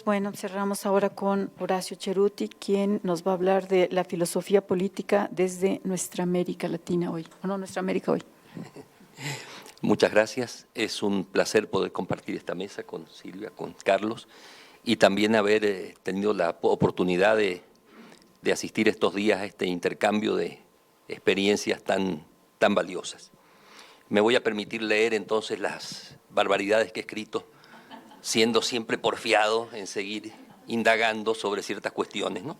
Bueno, cerramos ahora con Horacio Ceruti, quien nos va a hablar de la filosofía política desde nuestra América Latina hoy, o no, nuestra América hoy. Muchas gracias. Es un placer poder compartir esta mesa con Silvia, con Carlos, y también haber tenido la oportunidad de asistir estos días a este intercambio de experiencias tan valiosas. Me voy a permitir leer entonces las barbaridades que he escrito, siendo siempre porfiado en seguir indagando sobre ciertas cuestiones, ¿no?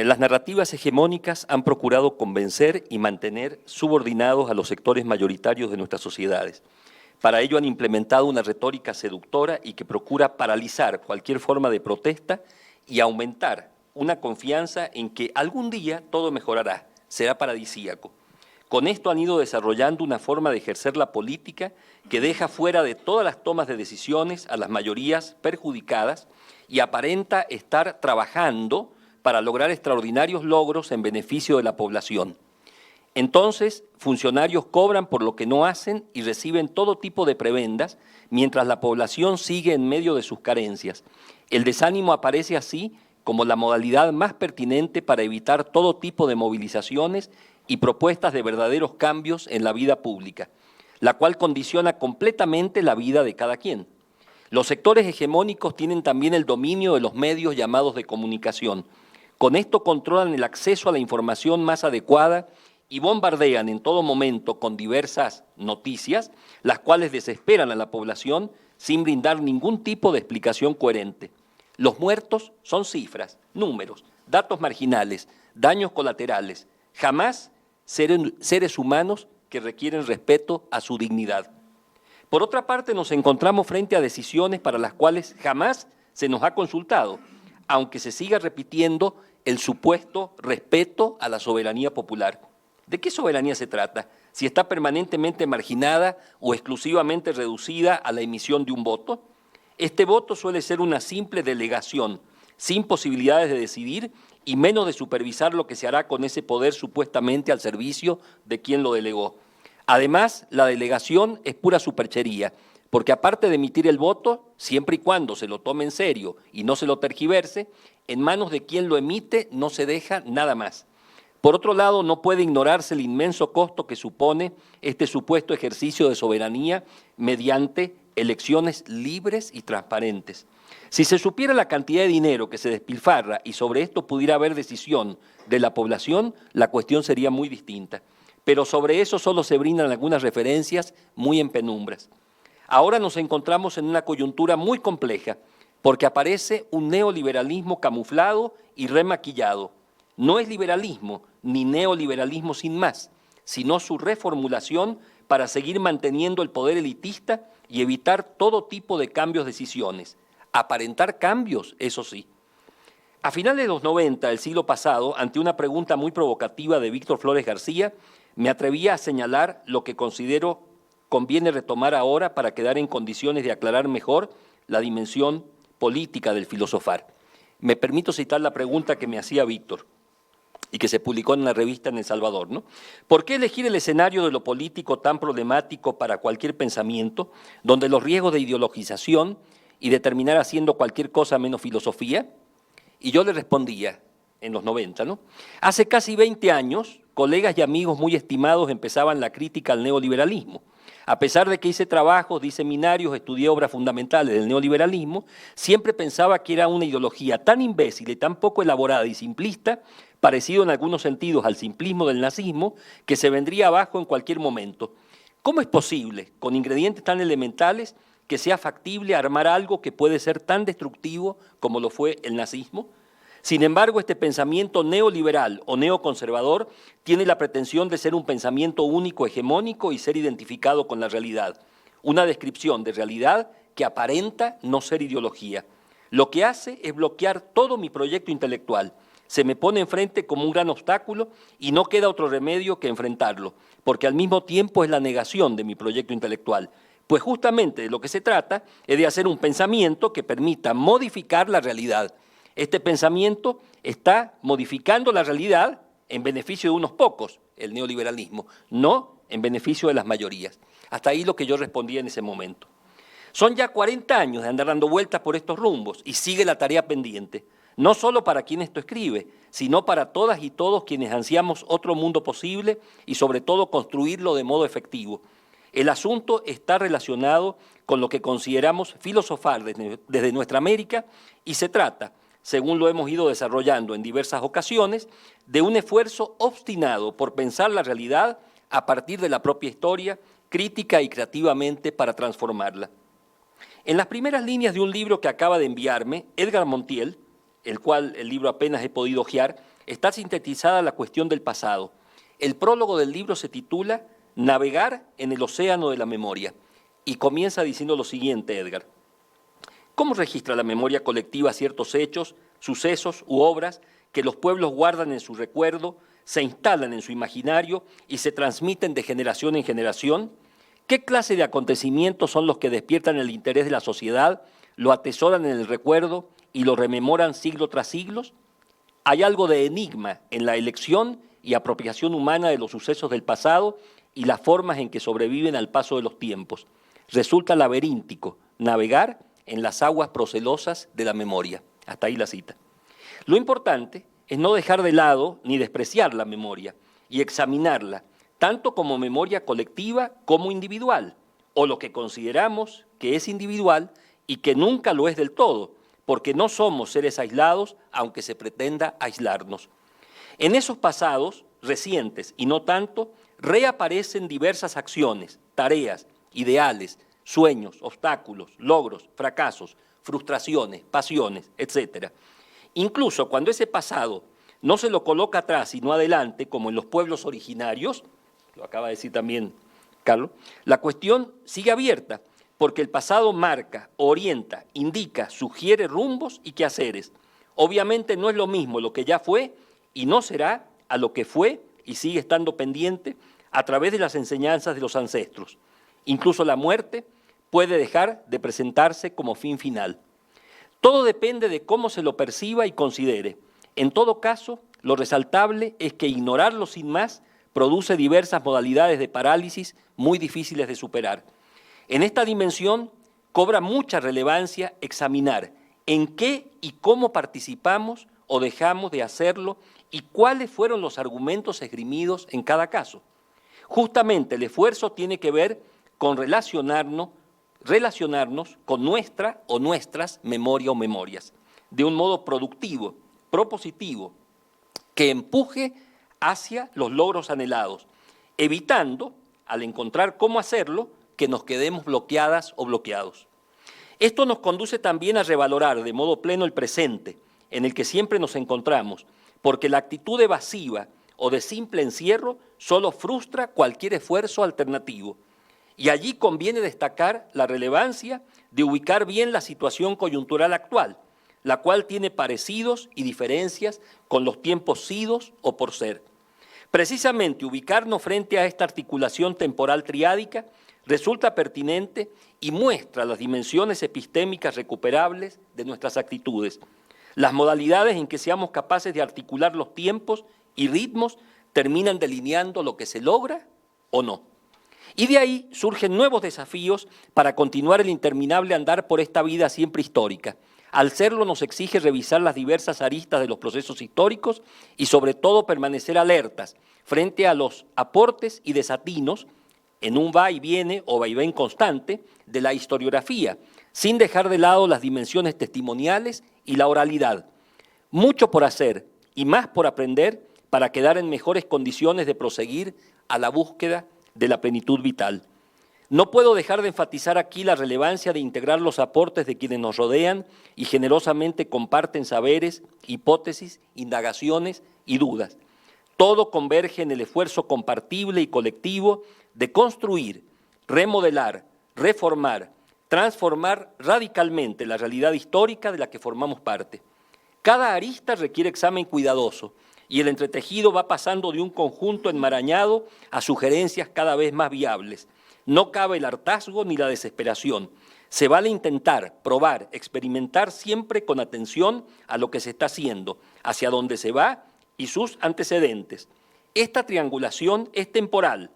Las narrativas hegemónicas han procurado convencer y mantener subordinados a los sectores mayoritarios de nuestras sociedades. Para ello han implementado una retórica seductora y que procura paralizar cualquier forma de protesta y aumentar una confianza en que algún día todo mejorará, será paradisíaco. Con esto han ido desarrollando una forma de ejercer la política que deja fuera de todas las tomas de decisiones a las mayorías perjudicadas y aparenta estar trabajando para lograr extraordinarios logros en beneficio de la población. Entonces, funcionarios cobran por lo que no hacen y reciben todo tipo de prebendas, mientras la población sigue en medio de sus carencias. El desánimo aparece así como la modalidad más pertinente para evitar todo tipo de movilizaciones y propuestas de verdaderos cambios en la vida pública, la cual condiciona completamente la vida de cada quien. Los sectores hegemónicos tienen también el dominio de los medios llamados de comunicación. Con esto controlan el acceso a la información más adecuada y bombardean en todo momento con diversas noticias, las cuales desesperan a la población sin brindar ningún tipo de explicación coherente. Los muertos son cifras, números, datos marginales, daños colaterales, jamás seres humanos que requieren respeto a su dignidad. Por otra parte, nos encontramos frente a decisiones para las cuales jamás se nos ha consultado, aunque se siga repitiendo el supuesto respeto a la soberanía popular. ¿De qué soberanía se trata? Si está permanentemente marginada o exclusivamente reducida a la emisión de un voto. Este voto suele ser una simple delegación, sin posibilidades de decidir y menos de supervisar lo que se hará con ese poder supuestamente al servicio de quien lo delegó. Además, la delegación es pura superchería, porque aparte de emitir el voto, siempre y cuando se lo tome en serio y no se lo tergiverse, en manos de quien lo emite no se deja nada más. Por otro lado, no puede ignorarse el inmenso costo que supone este supuesto ejercicio de soberanía mediante elecciones libres y transparentes. Si se supiera la cantidad de dinero que se despilfarra y sobre esto pudiera haber decisión de la población, la cuestión sería muy distinta. Pero sobre eso solo se brindan algunas referencias muy en penumbras. Ahora nos encontramos en una coyuntura muy compleja, porque aparece un neoliberalismo camuflado y remaquillado. No es liberalismo ni neoliberalismo sin más, sino su reformulación para seguir manteniendo el poder elitista y evitar todo tipo de cambios de decisiones. Aparentar cambios, eso sí. A finales de los 90 del siglo pasado, ante una pregunta muy provocativa de Víctor Flores García, me atrevía a señalar lo que considero conviene retomar ahora para quedar en condiciones de aclarar mejor la dimensión política del filosofar. Me permito citar la pregunta que me hacía Víctor y que se publicó en la revista en El Salvador, ¿no? ¿Por qué elegir el escenario de lo político tan problemático para cualquier pensamiento, donde los riesgos de ideologización y de terminar haciendo cualquier cosa menos filosofía? Y yo le respondía, en los 90, ¿no? Hace casi 20 años, colegas y amigos muy estimados empezaban la crítica al neoliberalismo. A pesar de que hice trabajos, di seminarios, estudié obras fundamentales del neoliberalismo, siempre pensaba que era una ideología tan imbécil y tan poco elaborada y simplista, parecido en algunos sentidos al simplismo del nazismo, que se vendría abajo en cualquier momento. ¿Cómo es posible, con ingredientes tan elementales, que sea factible armar algo que puede ser tan destructivo como lo fue el nazismo? Sin embargo, este pensamiento neoliberal o neoconservador tiene la pretensión de ser un pensamiento único, hegemónico y ser identificado con la realidad. Una descripción de realidad que aparenta no ser ideología. Lo que hace es bloquear todo mi proyecto intelectual. Se me pone enfrente como un gran obstáculo y no queda otro remedio que enfrentarlo, porque al mismo tiempo es la negación de mi proyecto intelectual. Pues justamente de lo que se trata es de hacer un pensamiento que permita modificar la realidad. Este pensamiento está modificando la realidad en beneficio de unos pocos, el neoliberalismo, no en beneficio de las mayorías. Hasta ahí lo que yo respondía en ese momento. Son ya 40 años de andar dando vueltas por estos rumbos y sigue la tarea pendiente, no solo para quien esto escribe, sino para todas y todos quienes ansiamos otro mundo posible y sobre todo construirlo de modo efectivo. El asunto está relacionado con lo que consideramos filosofar desde nuestra América y se trata, según lo hemos ido desarrollando en diversas ocasiones, de un esfuerzo obstinado por pensar la realidad a partir de la propia historia, crítica y creativamente para transformarla. En las primeras líneas de un libro que acaba de enviarme, Edgar Montiel, el cual el libro apenas he podido hojear, está sintetizada la cuestión del pasado. El prólogo del libro se titula Navegar en el océano de la memoria y comienza diciendo lo siguiente, Edgar. ¿Cómo registra la memoria colectiva ciertos hechos, sucesos u obras que los pueblos guardan en su recuerdo, se instalan en su imaginario y se transmiten de generación en generación? ¿Qué clase de acontecimientos son los que despiertan el interés de la sociedad, lo atesoran en el recuerdo y lo rememoran siglo tras siglo? Hay algo de enigma en la elección y apropiación humana de los sucesos del pasado y las formas en que sobreviven al paso de los tiempos. Resulta laberíntico navegar en las aguas procelosas de la memoria. Hasta ahí la cita. Lo importante es no dejar de lado ni despreciar la memoria y examinarla, tanto como memoria colectiva como individual, o lo que consideramos que es individual y que nunca lo es del todo, porque no somos seres aislados, aunque se pretenda aislarnos. En esos pasados, recientes y no tanto, reaparecen diversas acciones, tareas, ideales, sueños, obstáculos, logros, fracasos, frustraciones, pasiones, etc. Incluso cuando ese pasado no se lo coloca atrás sino adelante, como en los pueblos originarios, lo acaba de decir también Carlos, la cuestión sigue abierta, porque el pasado marca, orienta, indica, sugiere rumbos y quehaceres. Obviamente no es lo mismo lo que ya fue y no será a lo que fue y sigue estando pendiente a través de las enseñanzas de los ancestros. Incluso la muerte puede dejar de presentarse como fin final. Todo depende de cómo se lo perciba y considere. En todo caso, lo resaltable es que ignorarlo sin más produce diversas modalidades de parálisis muy difíciles de superar. En esta dimensión cobra mucha relevancia examinar en qué y cómo participamos o dejamos de hacerlo y cuáles fueron los argumentos esgrimidos en cada caso. Justamente el esfuerzo tiene que ver con relacionarnos con nuestra o nuestras memoria o memorias, de un modo productivo, propositivo, que empuje hacia los logros anhelados, evitando, al encontrar cómo hacerlo, que nos quedemos bloqueadas o bloqueados. Esto nos conduce también a revalorar de modo pleno el presente, en el que siempre nos encontramos, porque la actitud evasiva o de simple encierro solo frustra cualquier esfuerzo alternativo. Y allí conviene destacar la relevancia de ubicar bien la situación coyuntural actual, la cual tiene parecidos y diferencias con los tiempos sidos o por ser. Precisamente ubicarnos frente a esta articulación temporal triádica resulta pertinente y muestra las dimensiones epistémicas recuperables de nuestras actitudes, las modalidades en que seamos capaces de articular los tiempos y ritmos terminan delineando lo que se logra o no. Y de ahí surgen nuevos desafíos para continuar el interminable andar por esta vida siempre histórica. Al serlo nos exige revisar las diversas aristas de los procesos históricos y sobre todo permanecer alertas frente a los aportes y desatinos en un va y viene o vaivén constante de la historiografía, sin dejar de lado las dimensiones testimoniales y la oralidad. Mucho por hacer y más por aprender para quedar en mejores condiciones de proseguir a la búsqueda de la plenitud vital. No puedo dejar de enfatizar aquí la relevancia de integrar los aportes de quienes nos rodean y generosamente comparten saberes, hipótesis, indagaciones y dudas. Todo converge en el esfuerzo compartible y colectivo de construir, remodelar, reformar, transformar radicalmente la realidad histórica de la que formamos parte. Cada arista requiere examen cuidadoso y el entretejido va pasando de un conjunto enmarañado a sugerencias cada vez más viables. No cabe el hartazgo ni la desesperación. Se vale intentar, probar, experimentar siempre con atención a lo que se está haciendo, hacia dónde se va y sus antecedentes. Esta triangulación es temporal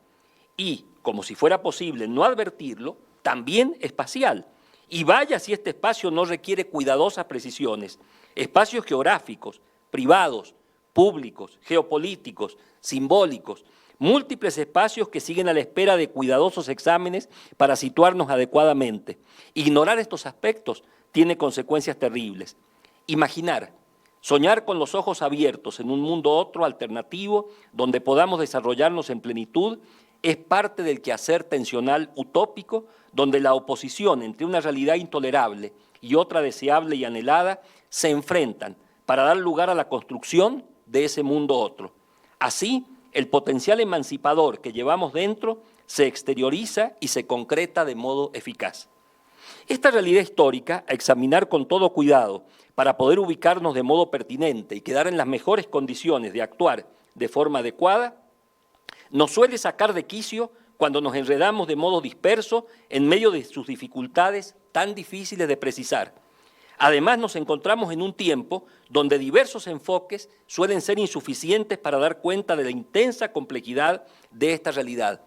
y, como si fuera posible no advertirlo, también espacial. Y vaya si este espacio no requiere cuidadosas precisiones, espacios geográficos, privados, públicos, geopolíticos, simbólicos, múltiples espacios que siguen a la espera de cuidadosos exámenes para situarnos adecuadamente. Ignorar estos aspectos tiene consecuencias terribles. Imaginar, soñar con los ojos abiertos en un mundo otro, alternativo, donde podamos desarrollarnos en plenitud, es parte del quehacer tensional utópico, donde la oposición entre una realidad intolerable y otra deseable y anhelada se enfrentan para dar lugar a la construcción de ese mundo otro. Así, el potencial emancipador que llevamos dentro se exterioriza y se concreta de modo eficaz. Esta realidad histórica, a examinar con todo cuidado para poder ubicarnos de modo pertinente y quedar en las mejores condiciones de actuar de forma adecuada, nos suele sacar de quicio cuando nos enredamos de modo disperso en medio de sus dificultades tan difíciles de precisar. Además, nos encontramos en un tiempo donde diversos enfoques suelen ser insuficientes para dar cuenta de la intensa complejidad de esta realidad.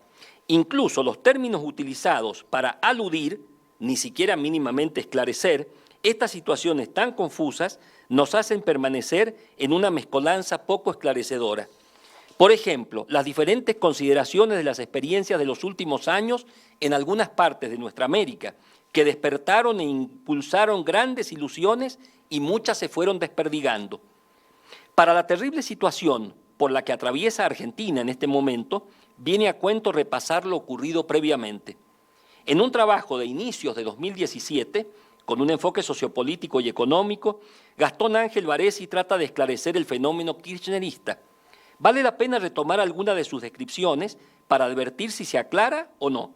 Incluso los términos utilizados para aludir, ni siquiera mínimamente esclarecer, estas situaciones tan confusas nos hacen permanecer en una mezcolanza poco esclarecedora. Por ejemplo, las diferentes consideraciones de las experiencias de los últimos años en algunas partes de nuestra América, que despertaron e impulsaron grandes ilusiones y muchas se fueron desperdigando. Para la terrible situación por la que atraviesa Argentina en este momento, viene a cuento repasar lo ocurrido previamente. En un trabajo de inicios de 2017, con un enfoque sociopolítico y económico, Gastón Ángel Varesi trata de esclarecer el fenómeno kirchnerista. Vale la pena retomar alguna de sus descripciones para advertir si se aclara o no.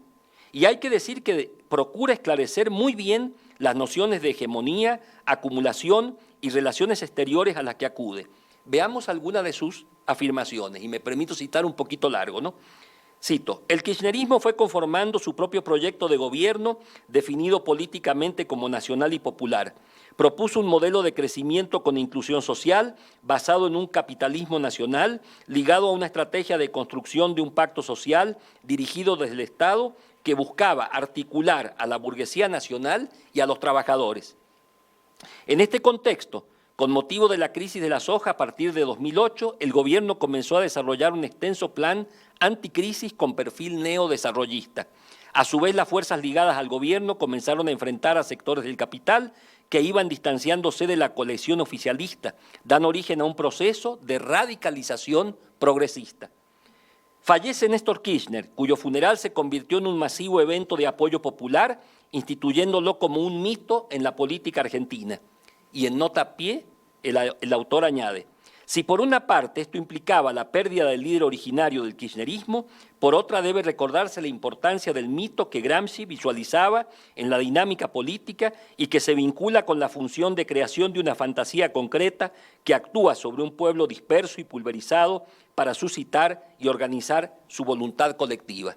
Y hay que decir que procura esclarecer muy bien las nociones de hegemonía, acumulación y relaciones exteriores a las que acude. Veamos algunas de sus afirmaciones, y me permito citar un poquito largo, ¿no? Cito, el kirchnerismo fue conformando su propio proyecto de gobierno definido políticamente como nacional y popular. Propuso un modelo de crecimiento con inclusión social basado en un capitalismo nacional ligado a una estrategia de construcción de un pacto social dirigido desde el Estado que buscaba articular a la burguesía nacional y a los trabajadores. En este contexto, con motivo de la crisis de la soja a partir de 2008, el gobierno comenzó a desarrollar un extenso plan anticrisis con perfil neodesarrollista. A su vez, las fuerzas ligadas al gobierno comenzaron a enfrentar a sectores del capital que iban distanciándose de la coalición oficialista, dando origen a un proceso de radicalización progresista. Fallece Néstor Kirchner, cuyo funeral se convirtió en un masivo evento de apoyo popular, instituyéndolo como un mito en la política argentina. Y en nota a pie, el autor añade, si por una parte esto implicaba la pérdida del líder originario del kirchnerismo, por otra debe recordarse la importancia del mito que Gramsci visualizaba en la dinámica política y que se vincula con la función de creación de una fantasía concreta que actúa sobre un pueblo disperso y pulverizado para suscitar y organizar su voluntad colectiva.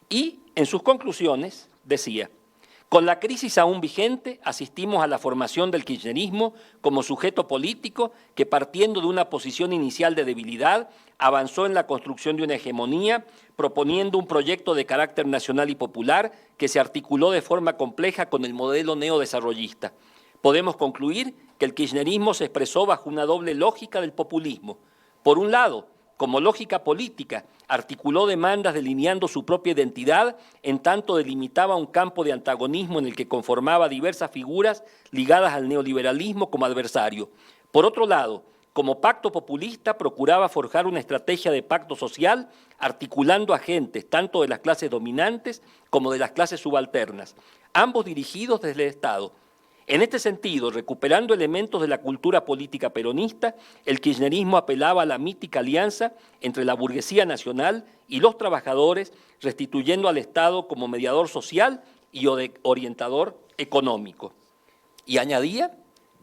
Y en sus conclusiones decía, con la crisis aún vigente, asistimos a la formación del kirchnerismo como sujeto político que, partiendo de una posición inicial de debilidad, avanzó en la construcción de una hegemonía, proponiendo un proyecto de carácter nacional y popular que se articuló de forma compleja con el modelo neodesarrollista. Podemos concluir que el kirchnerismo se expresó bajo una doble lógica del populismo. Por un lado, como lógica política, articuló demandas delineando su propia identidad, en tanto delimitaba un campo de antagonismo en el que conformaba diversas figuras ligadas al neoliberalismo como adversario. Por otro lado, como pacto populista, procuraba forjar una estrategia de pacto social, articulando agentes tanto de las clases dominantes como de las clases subalternas, ambos dirigidos desde el Estado. En este sentido, recuperando elementos de la cultura política peronista, el kirchnerismo apelaba a la mítica alianza entre la burguesía nacional y los trabajadores, restituyendo al Estado como mediador social y orientador económico. Y añadía,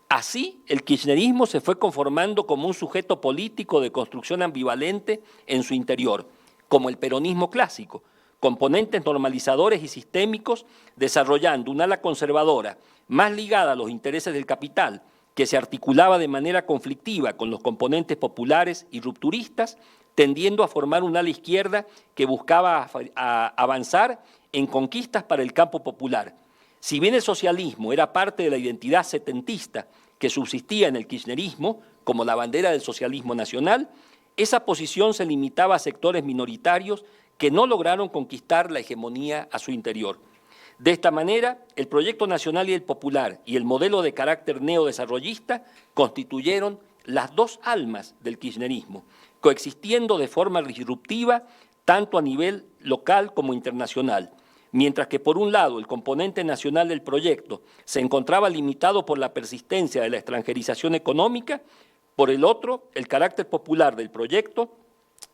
así el kirchnerismo se fue conformando como un sujeto político de construcción ambivalente en su interior, como el peronismo clásico, componentes normalizadores y sistémicos, desarrollando un ala conservadora más ligada a los intereses del capital, que se articulaba de manera conflictiva con los componentes populares y rupturistas, tendiendo a formar un ala izquierda que buscaba avanzar en conquistas para el campo popular. Si bien el socialismo era parte de la identidad setentista que subsistía en el kirchnerismo, como la bandera del socialismo nacional, esa posición se limitaba a sectores minoritarios que no lograron conquistar la hegemonía a su interior. De esta manera, el proyecto nacional y el popular y el modelo de carácter neodesarrollista constituyeron las dos almas del kirchnerismo, coexistiendo de forma disruptiva tanto a nivel local como internacional. Mientras que, por un lado, el componente nacional del proyecto se encontraba limitado por la persistencia de la extranjerización económica, por el otro, el carácter popular del proyecto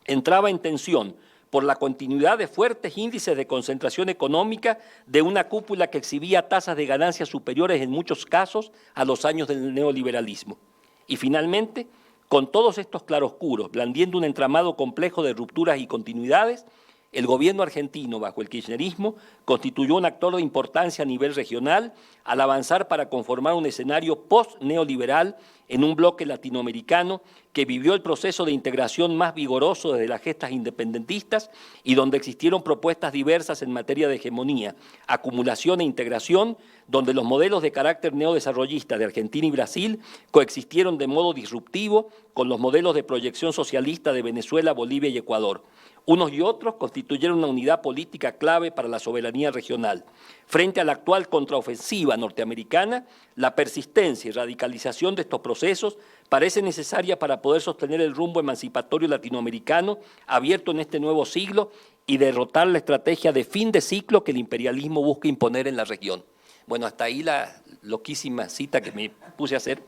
entraba en tensión por la continuidad de fuertes índices de concentración económica de una cúpula que exhibía tasas de ganancias superiores en muchos casos a los años del neoliberalismo. Y finalmente, con todos estos claroscuros, blandiendo un entramado complejo de rupturas y continuidades, el gobierno argentino, bajo el kirchnerismo, constituyó un actor de importancia a nivel regional al avanzar para conformar un escenario post-neoliberal en un bloque latinoamericano que vivió el proceso de integración más vigoroso desde las gestas independentistas y donde existieron propuestas diversas en materia de hegemonía, acumulación e integración, donde los modelos de carácter neodesarrollista de Argentina y Brasil coexistieron de modo disruptivo con los modelos de proyección socialista de Venezuela, Bolivia y Ecuador. Unos y otros constituyeron una unidad política clave para la soberanía regional. Frente a la actual contraofensiva norteamericana, la persistencia y radicalización de estos procesos parece necesaria para poder sostener el rumbo emancipatorio latinoamericano abierto en este nuevo siglo y derrotar la estrategia de fin de ciclo que el imperialismo busca imponer en la región. Bueno, hasta ahí la loquísima cita que me puse a hacer.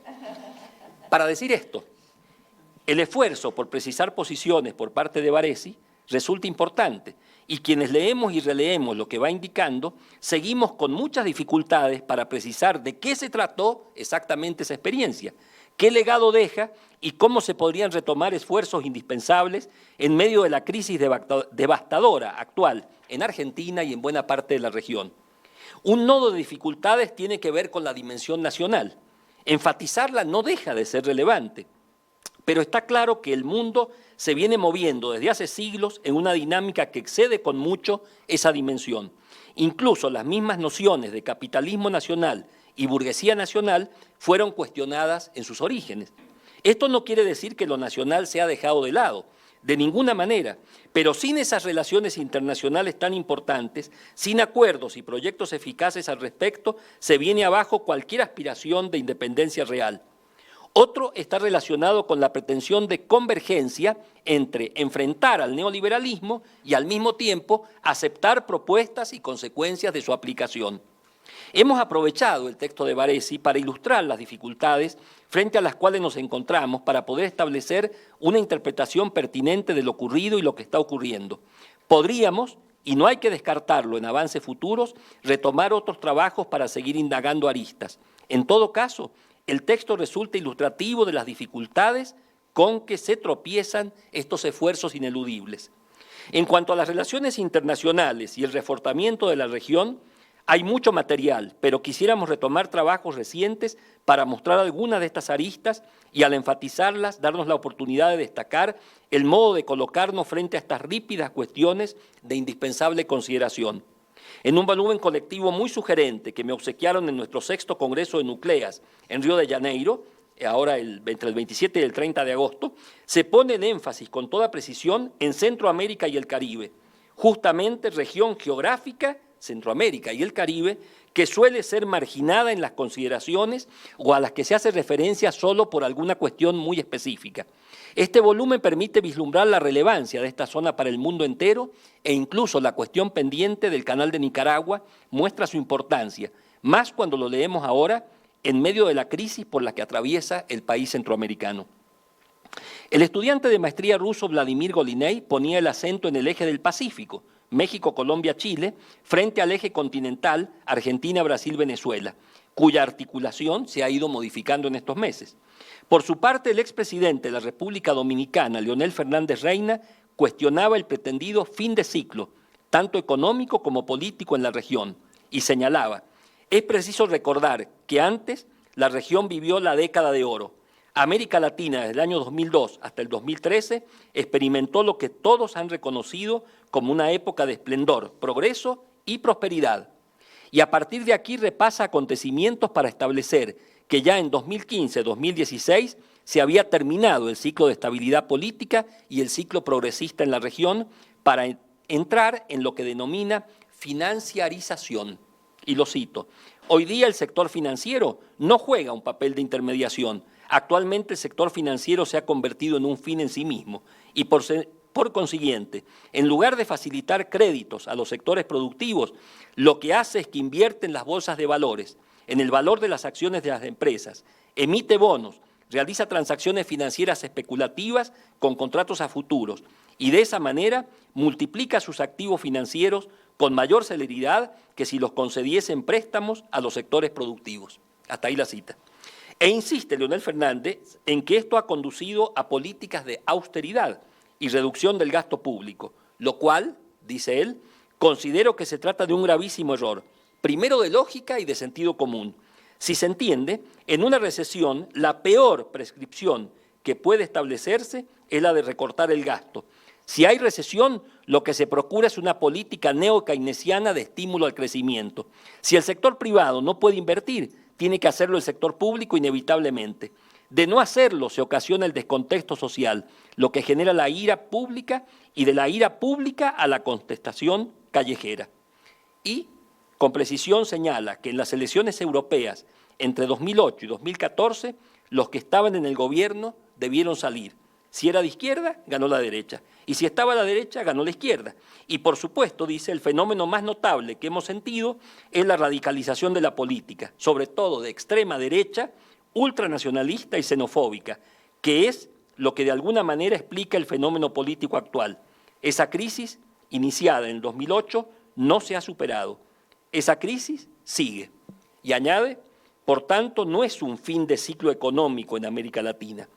Para decir esto, el esfuerzo por precisar posiciones por parte de Varesi resulta importante, y quienes leemos y releemos lo que va indicando, seguimos con muchas dificultades para precisar de qué se trató exactamente esa experiencia, qué legado deja y cómo se podrían retomar esfuerzos indispensables en medio de la crisis devastadora actual en Argentina y en buena parte de la región. Un nodo de dificultades tiene que ver con la dimensión nacional. Enfatizarla no deja de ser relevante, pero está claro que el mundo se viene moviendo desde hace siglos en una dinámica que excede con mucho esa dimensión. Incluso las mismas nociones de capitalismo nacional y burguesía nacional fueron cuestionadas en sus orígenes. Esto no quiere decir que lo nacional se ha dejado de lado, de ninguna manera, pero sin esas relaciones internacionales tan importantes, sin acuerdos y proyectos eficaces al respecto, se viene abajo cualquier aspiración de independencia real. Otro está relacionado con la pretensión de convergencia entre enfrentar al neoliberalismo y al mismo tiempo aceptar propuestas y consecuencias de su aplicación. Hemos aprovechado el texto de Varesi para ilustrar las dificultades frente a las cuales nos encontramos para poder establecer una interpretación pertinente de lo ocurrido y lo que está ocurriendo. Podríamos, y no hay que descartarlo en avances futuros, retomar otros trabajos para seguir indagando aristas. En todo caso, el texto resulta ilustrativo de las dificultades con que se tropiezan estos esfuerzos ineludibles. En cuanto a las relaciones internacionales y el reforzamiento de la región, hay mucho material, pero quisiéramos retomar trabajos recientes para mostrar algunas de estas aristas y al enfatizarlas, darnos la oportunidad de destacar el modo de colocarnos frente a estas rípidas cuestiones de indispensable consideración. En un volumen colectivo muy sugerente que me obsequiaron en nuestro 6º Congreso de Nucleas en Río de Janeiro, ahora entre el 27 y el 30 de agosto, se pone el énfasis con toda precisión en Centroamérica y el Caribe, justamente región geográfica, Centroamérica y el Caribe, que suele ser marginada en las consideraciones o a las que se hace referencia solo por alguna cuestión muy específica. Este volumen permite vislumbrar la relevancia de esta zona para el mundo entero e incluso la cuestión pendiente del Canal de Nicaragua muestra su importancia, más cuando lo leemos ahora en medio de la crisis por la que atraviesa el país centroamericano. El estudiante de maestría ruso Vladimir Goliney ponía el acento en el eje del Pacífico, México, Colombia, Chile, frente al eje continental Argentina, Brasil, Venezuela, cuya articulación se ha ido modificando en estos meses. Por su parte, el expresidente de la República Dominicana, Leonel Fernández Reina, cuestionaba el pretendido fin de ciclo, tanto económico como político en la región, y señalaba: es preciso recordar que antes la región vivió la década de oro. América Latina, desde el año 2002 hasta el 2013, experimentó lo que todos han reconocido como una época de esplendor, progreso y prosperidad. y a partir de aquí repasa acontecimientos para establecer que ya en 2015-2016 se había terminado el ciclo de estabilidad política y el ciclo progresista en la región para entrar en lo que denomina financiarización. Y lo cito, hoy día el sector financiero no juega un papel de intermediación. Actualmente el sector financiero se ha convertido en un fin en sí mismo y por consiguiente, en lugar de facilitar créditos a los sectores productivos, lo que hace es que invierte en las bolsas de valores, en el valor de las acciones de las empresas, emite bonos, realiza transacciones financieras especulativas con contratos a futuros y de esa manera multiplica sus activos financieros con mayor celeridad que si los concediesen préstamos a los sectores productivos. Hasta ahí la cita. E insiste Leonel Fernández en que esto ha conducido a políticas de austeridad y reducción del gasto público, lo cual, dice él, considero que se trata de un gravísimo error, primero de lógica y de sentido común. Si se entiende, en una recesión la peor prescripción que puede establecerse es la de recortar el gasto. Si hay recesión, lo que se procura es una política neo-keynesiana de estímulo al crecimiento. Si el sector privado no puede invertir, tiene que hacerlo el sector público inevitablemente. De no hacerlo se ocasiona el descontexto social, lo que genera la ira pública y de la ira pública a la contestación callejera. Y con precisión señala que en las elecciones europeas entre 2008 y 2014 los que estaban en el gobierno debieron salir. Si era de izquierda, ganó la derecha. Y si estaba a la derecha, ganó la izquierda. Y por supuesto, dice, el fenómeno más notable que hemos sentido es la radicalización de la política, sobre todo de extrema derecha, ultranacionalista y xenofóbica, que es lo que de alguna manera explica el fenómeno político actual. Esa crisis, iniciada en el 2008, no se ha superado. Esa crisis sigue. Y añade, por tanto, no es un fin de ciclo económico en América Latina.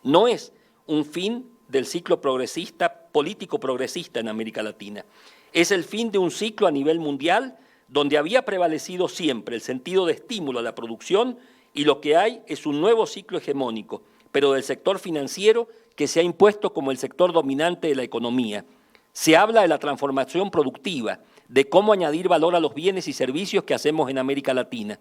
No es un fin del ciclo progresista, político progresista en América Latina. Es el fin de un ciclo a nivel mundial donde había prevalecido siempre el sentido de estímulo a la producción y lo que hay es un nuevo ciclo hegemónico, pero del sector financiero que se ha impuesto como el sector dominante de la economía. Se habla de la transformación productiva, de cómo añadir valor a los bienes y servicios que hacemos en América Latina.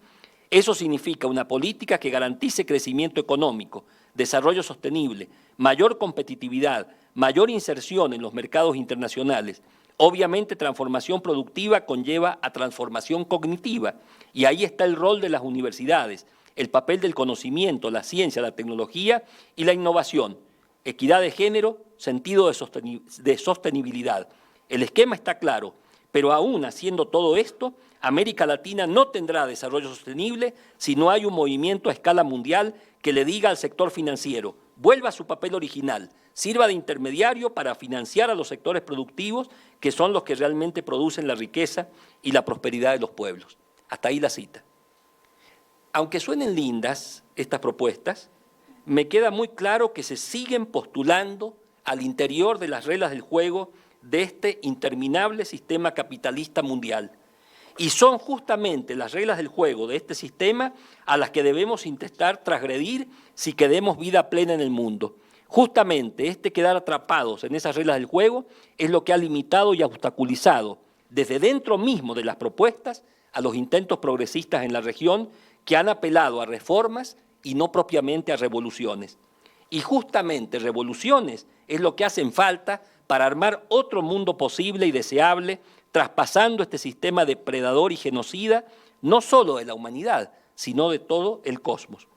Eso significa una política que garantice crecimiento económico, desarrollo sostenible, mayor competitividad, mayor inserción en los mercados internacionales. Obviamente, transformación productiva conlleva a transformación cognitiva, y ahí está el rol de las universidades, el papel del conocimiento, la ciencia, la tecnología y la innovación, equidad de género, sentido de sostenibilidad. El esquema está claro, pero aún haciendo todo esto, América Latina no tendrá desarrollo sostenible si no hay un movimiento a escala mundial que le diga al sector financiero, vuelva a su papel original, sirva de intermediario para financiar a los sectores productivos que son los que realmente producen la riqueza y la prosperidad de los pueblos. Hasta ahí la cita. Aunque suenen lindas estas propuestas, me queda muy claro que se siguen postulando al interior de las reglas del juego de este interminable sistema capitalista mundial. Y son justamente las reglas del juego de este sistema a las que debemos intentar transgredir si queremos vida plena en el mundo. Justamente quedar atrapados en esas reglas del juego es lo que ha limitado y obstaculizado desde dentro mismo de las propuestas a los intentos progresistas en la región que han apelado a reformas y no propiamente a revoluciones. Y justamente revoluciones es lo que hacen falta para armar otro mundo posible y deseable, traspasando este sistema depredador y genocida, no solo de la humanidad, sino de todo el cosmos.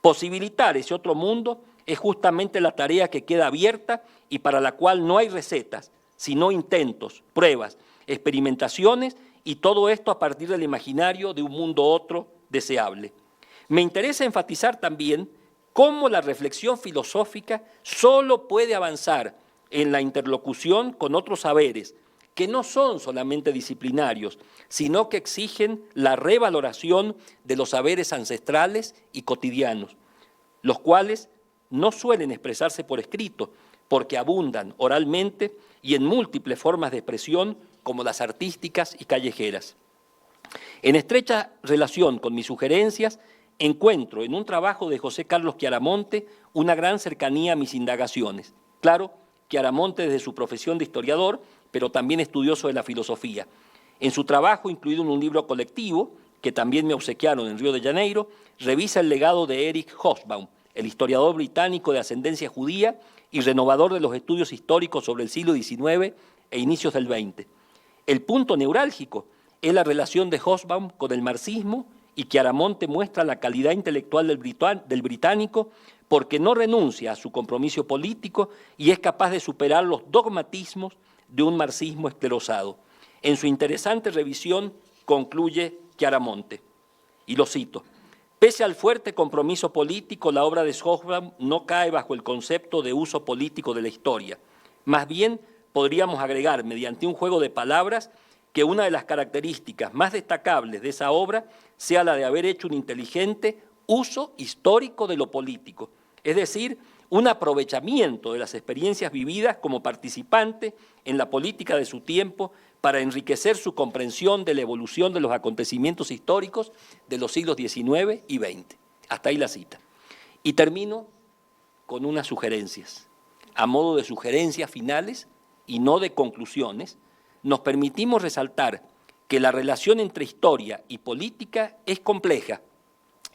Posibilitar ese otro mundo es justamente la tarea que queda abierta y para la cual no hay recetas, sino intentos, pruebas, experimentaciones y todo esto a partir del imaginario de un mundo otro deseable. Me interesa enfatizar también cómo la reflexión filosófica solo puede avanzar en la interlocución con otros saberes que no son solamente disciplinarios, sino que exigen la revaloración de los saberes ancestrales y cotidianos, los cuales no suelen expresarse por escrito, porque abundan oralmente y en múltiples formas de expresión como las artísticas y callejeras. En estrecha relación con mis sugerencias, encuentro en un trabajo de José Carlos Chiaramonte una gran cercanía a mis indagaciones. Claro, Chiaramonte desde su profesión de historiador, pero también estudioso de la filosofía. En su trabajo, incluido en un libro colectivo, que también me obsequiaron en Río de Janeiro, revisa el legado de Eric Hobsbawm, el historiador británico de ascendencia judía y renovador de los estudios históricos sobre el siglo XIX e inicios del XX. El punto neurálgico es la relación de Hobsbawm con el marxismo, y Chiaramonte muestra la calidad intelectual del británico porque no renuncia a su compromiso político y es capaz de superar los dogmatismos de un marxismo esclerosado. En su interesante revisión concluye Chiaramonte, y lo cito: pese al fuerte compromiso político, la obra de Hobsbawm no cae bajo el concepto de uso político de la historia. Más bien, podríamos agregar, mediante un juego de palabras, que una de las características más destacables de esa obra sea la de haber hecho un inteligente uso histórico de lo político, es decir, un aprovechamiento de las experiencias vividas como participante en la política de su tiempo para enriquecer su comprensión de la evolución de los acontecimientos históricos de los siglos XIX y XX. Hasta ahí la cita. Y termino con unas sugerencias. A modo de sugerencias finales y no de conclusiones, nos permitimos resaltar que la relación entre historia y política es compleja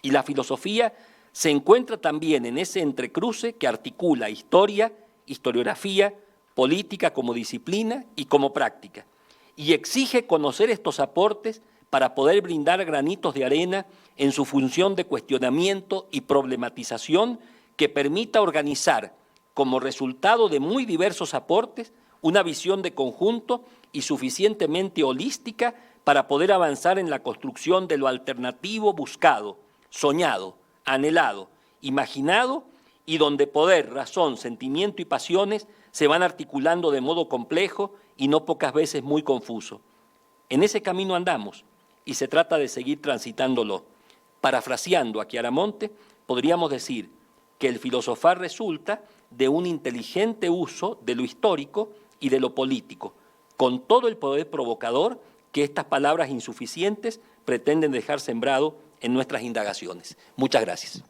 y la filosofía se encuentra también en ese entrecruce que articula historia, historiografía, política como disciplina y como práctica, y exige conocer estos aportes para poder brindar granitos de arena en su función de cuestionamiento y problematización que permita organizar, como resultado de muy diversos aportes, una visión de conjunto y suficientemente holística para poder avanzar en la construcción de lo alternativo buscado, soñado, anhelado, imaginado, y donde poder, razón, sentimiento y pasiones se van articulando de modo complejo y no pocas veces muy confuso. En ese camino andamos y se trata de seguir transitándolo. Parafraseando a Chiaramonte, podríamos decir que el filosofar resulta de un inteligente uso de lo histórico y de lo político, con todo el poder provocador que estas palabras insuficientes pretenden dejar sembrado en nuestras indagaciones. Muchas gracias.